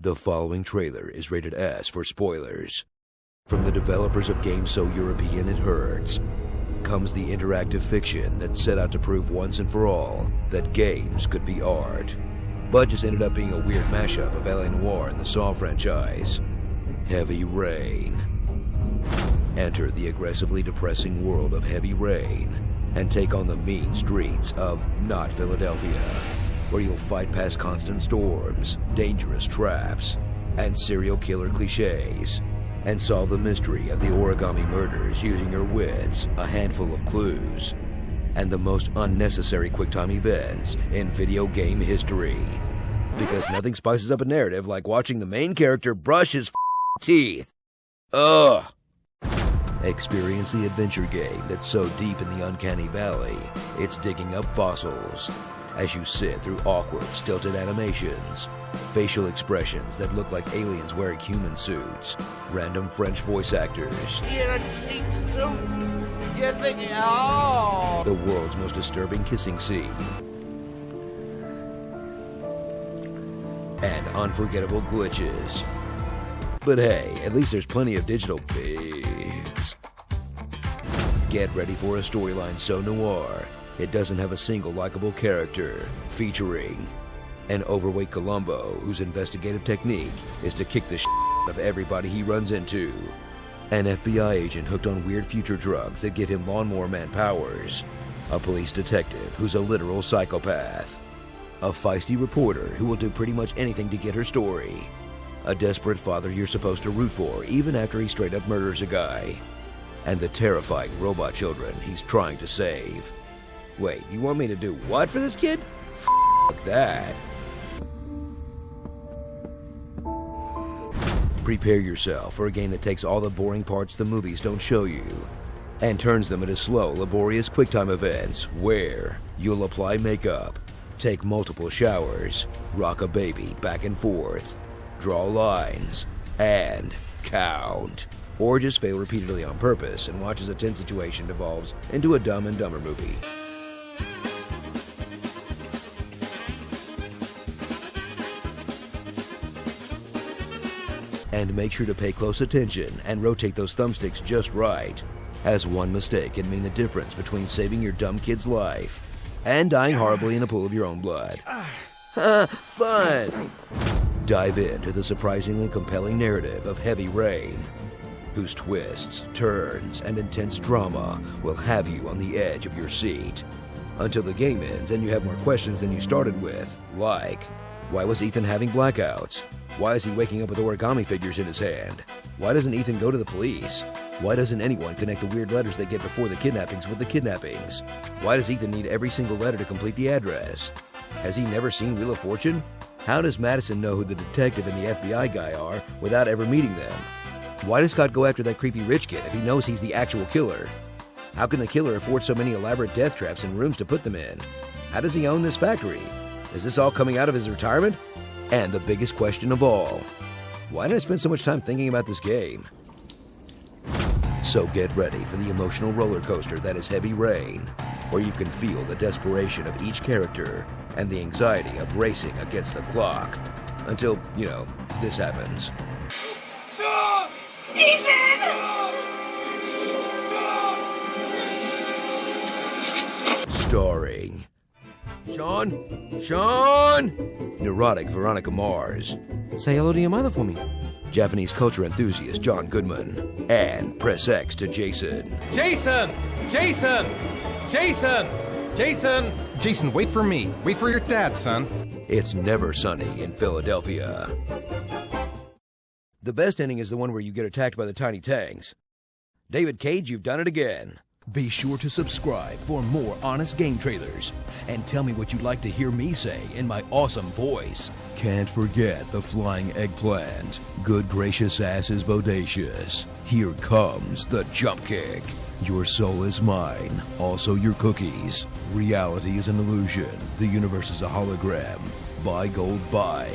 The following trailer is rated S for spoilers. From the developers of games so European it hurts, comes the interactive fiction that set out to prove once and for all that games could be art, but just ended up being a weird mashup of LA Noire and the Saw franchise. Heavy Rain. Enter the aggressively depressing world of Heavy Rain and take on the mean streets of not Philadelphia, where you'll fight past constant storms, dangerous traps, and serial killer cliches, and solve the mystery of the origami murders using your wits, a handful of clues, and the most unnecessary QuickTime events in video game history. Because nothing spices up a narrative like watching the main character brush his teeth. Ugh! Experience the adventure game that's so deep in the uncanny valley, it's digging up fossils, as you sit through awkward, stilted animations, facial expressions that look like aliens wearing human suits, random French voice actors, You're a cheap suit. You're thinking, oh. the world's most disturbing kissing scene, and unforgettable glitches. But hey, at least there's plenty of digital babes. Get ready for a storyline so noir, it doesn't have a single likable character, featuring an overweight Columbo whose investigative technique is to kick the shit out of everybody he runs into, an FBI agent hooked on weird future drugs that give him lawnmower man powers, a police detective who's a literal psychopath, a feisty reporter who will do pretty much anything to get her story, a desperate father you're supposed to root for even after he straight up murders a guy, and the terrifying robot children he's trying to save. Wait, you want me to do what for this kid? F*** that. Prepare yourself for a game that takes all the boring parts the movies don't show you and turns them into slow, laborious QuickTime events where you'll apply makeup, take multiple showers, rock a baby back and forth, draw lines, and count. Or just fail repeatedly on purpose and watch as a tense situation devolves into a Dumb and Dumber movie. And make sure to pay close attention and rotate those thumbsticks just right, as one mistake can mean the difference between saving your dumb kid's life and dying horribly in a pool of your own blood. Fun! Dive into the surprisingly compelling narrative of Heavy Rain, whose twists, turns, and intense drama will have you on the edge of your seat until the game ends and you have more questions than you started with, like, why was Ethan having blackouts? Why is he waking up with origami figures in his hand? Why doesn't Ethan go to the police? Why doesn't anyone connect the weird letters they get before the kidnappings with the kidnappings? Why does Ethan need every single letter to complete the address? Has he never seen Wheel of Fortune? How does Madison know who the detective and the FBI guy are without ever meeting them? Why does Scott go after that creepy rich kid if he knows he's the actual killer? How can the killer afford so many elaborate death traps and rooms to put them in? How does he own this factory? Is this all coming out of his retirement? And the biggest question of all, why did I spend so much time thinking about this game? So get ready for the emotional roller coaster that is Heavy Rain, where you can feel the desperation of each character and the anxiety of racing against the clock until, you know, this happens. Starring Sean, neurotic Veronica Mars, Say hello to your mother for me. Japanese culture enthusiast John Goodman, and press X to Jason. Jason! Jason! Jason! Jason! Jason, wait for me. Wait for your dad, son. It's never sunny in Philadelphia. The best ending is the one where you get attacked by the tiny tanks. David Cage, you've done it again. Be sure to subscribe for more honest game trailers. And tell me what you'd like to hear me say in my awesome voice. Can't forget the flying eggplant. Good gracious ass is bodacious. Here comes the jump kick. Your soul is mine, also your cookies. Reality is an illusion. The universe is a hologram. Buy gold, buy.